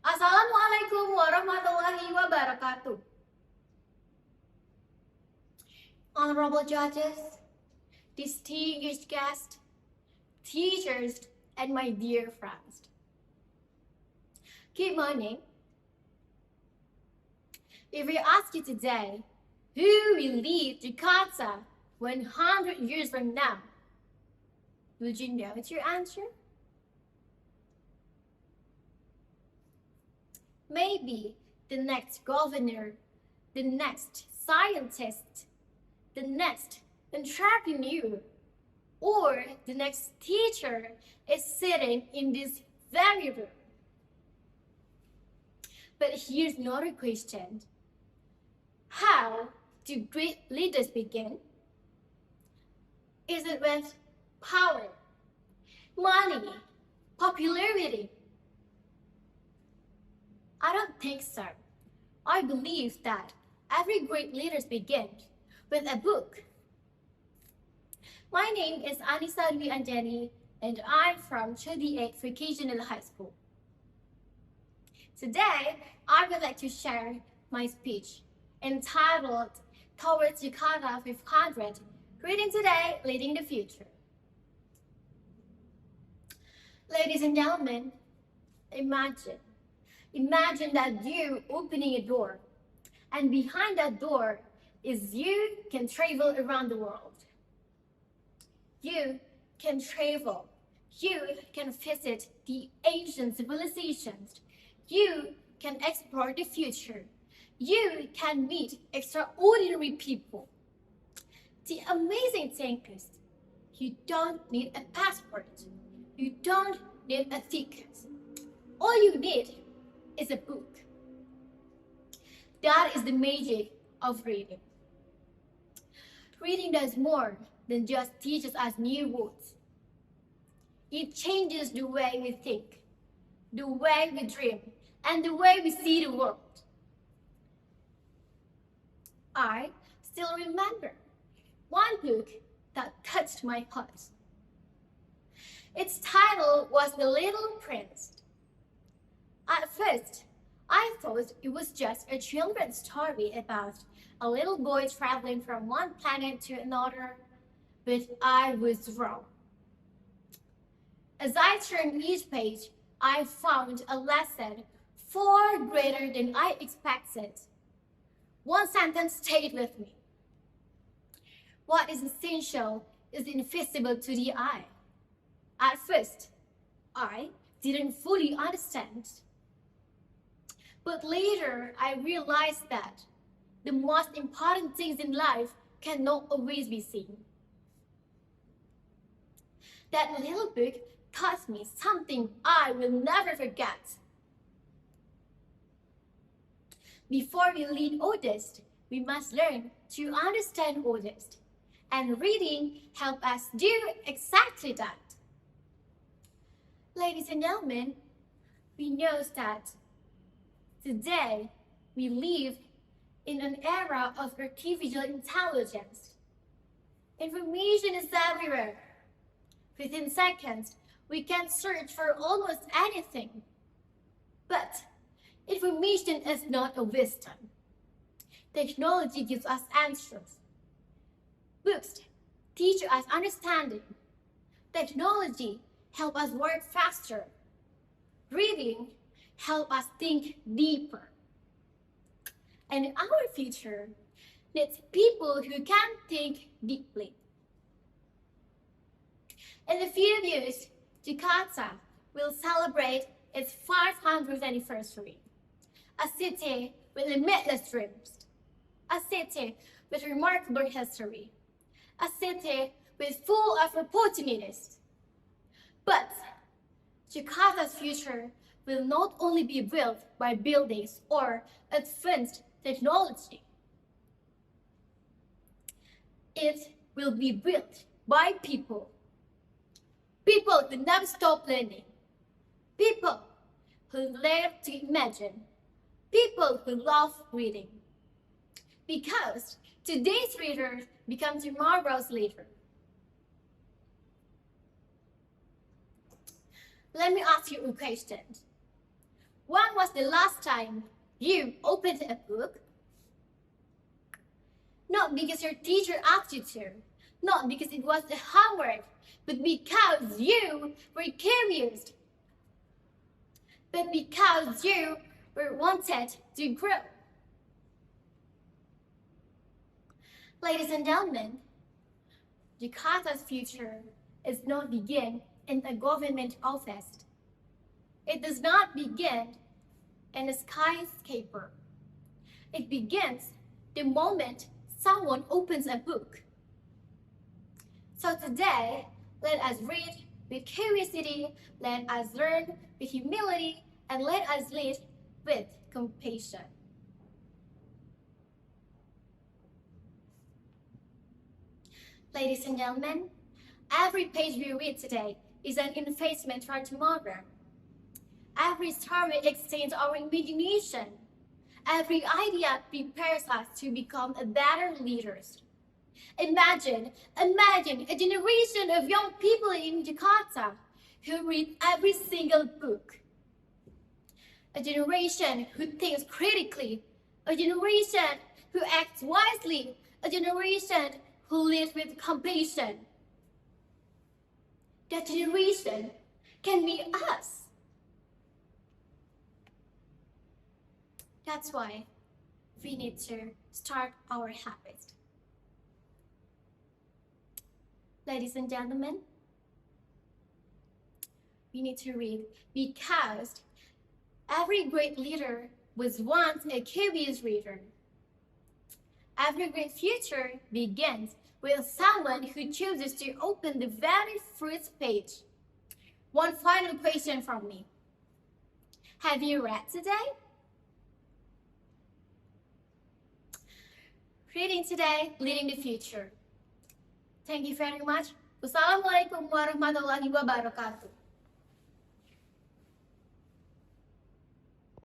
Assalamualaikum warahmatullahi wabarakatuh. Honorable judges, distinguished guests, teachers, and my dear friends. Good morning. If we ask you today, who will lead Jakarta 100 years from now, would you know your answer? Maybe the next governor, the next scientist, the next entrepreneur, or the next teacher is sitting in this very room. But here's another question. How do great leaders begin? Is it with power, money, popularity? I don't think so. I believe that every great leader begins with a book. My name is Annisa Dwi Anjani, and I'm from 38 Vocational High School. Today, I would like to share my speech entitled Towards Jakarta 500, Reading Today, Leading the Future. Ladies and gentlemen, Imagine that you opening a door, and behind that door is you can travel around the world. You can travel. You can visit the ancient civilizations. You can explore the future. You can meet extraordinary people. The amazing thing is, you don't need a passport. You don't need a ticket. All you need is a book. That is the magic of reading. Reading does more than just teaches us new words. It changes the way we think, the way we dream, and the way we see the world. I still remember one book that touched my heart. Its title was The Little Prince. At first, I thought it was just a children's story about a little boy traveling from one planet to another, but I was wrong. As I turned each page, I found a lesson far greater than I expected. One sentence stayed with me. What is essential is invisible to the eye. At first, I didn't fully understand. But later, I realized that the most important things in life cannot always be seen. That little book taught me something I will never forget. Before we lead others, we must learn to understand others. And reading helps us do exactly that. Ladies and gentlemen, we know that today, we live in an era of artificial intelligence. Information is everywhere. Within seconds, we can search for almost anything. But information is not a wisdom. Technology gives us answers. Books teach us understanding. Technology helps us work faster. Reading help us think deeper. And our future needs people who can think deeply. In a few years, Jakarta will celebrate its 500th anniversary. A city with limitless dreams. A city with remarkable history. A city with full of opportunities. But Jakarta's future will not only be built by buildings or advanced technology. It will be built by people. People who never stop learning. People who live to imagine. People who love reading. Because today's reader becomes tomorrow's leader. Let me ask you a question. When was the last time you opened a book? Not because your teacher asked you to, not because it was a homework, but because you were curious, but because you were wanted to grow. Ladies and gentlemen, Jakarta's future is not begin in a government office. It does not begin in a skyscraper. It begins the moment someone opens a book. So today, let us read with curiosity, let us learn with humility, and let us lead with compassion. Ladies and gentlemen, every page we read today is an investment for tomorrow. Every story extends our imagination. Every idea prepares us to become a better leaders. Imagine a generation of young people in Jakarta who read every single book. A generation who thinks critically. A generation who acts wisely. A generation who lives with compassion. That generation can be us. That's why we need to start our habits. Ladies and gentlemen, we need to read because every great leader was once a curious reader. Every great future begins with someone who chooses to open the very first page. One final question from me. Have you read today? Reading today, leading the future. Thank you very much. Wassalamualaikum warahmatullahi wabarakatuh.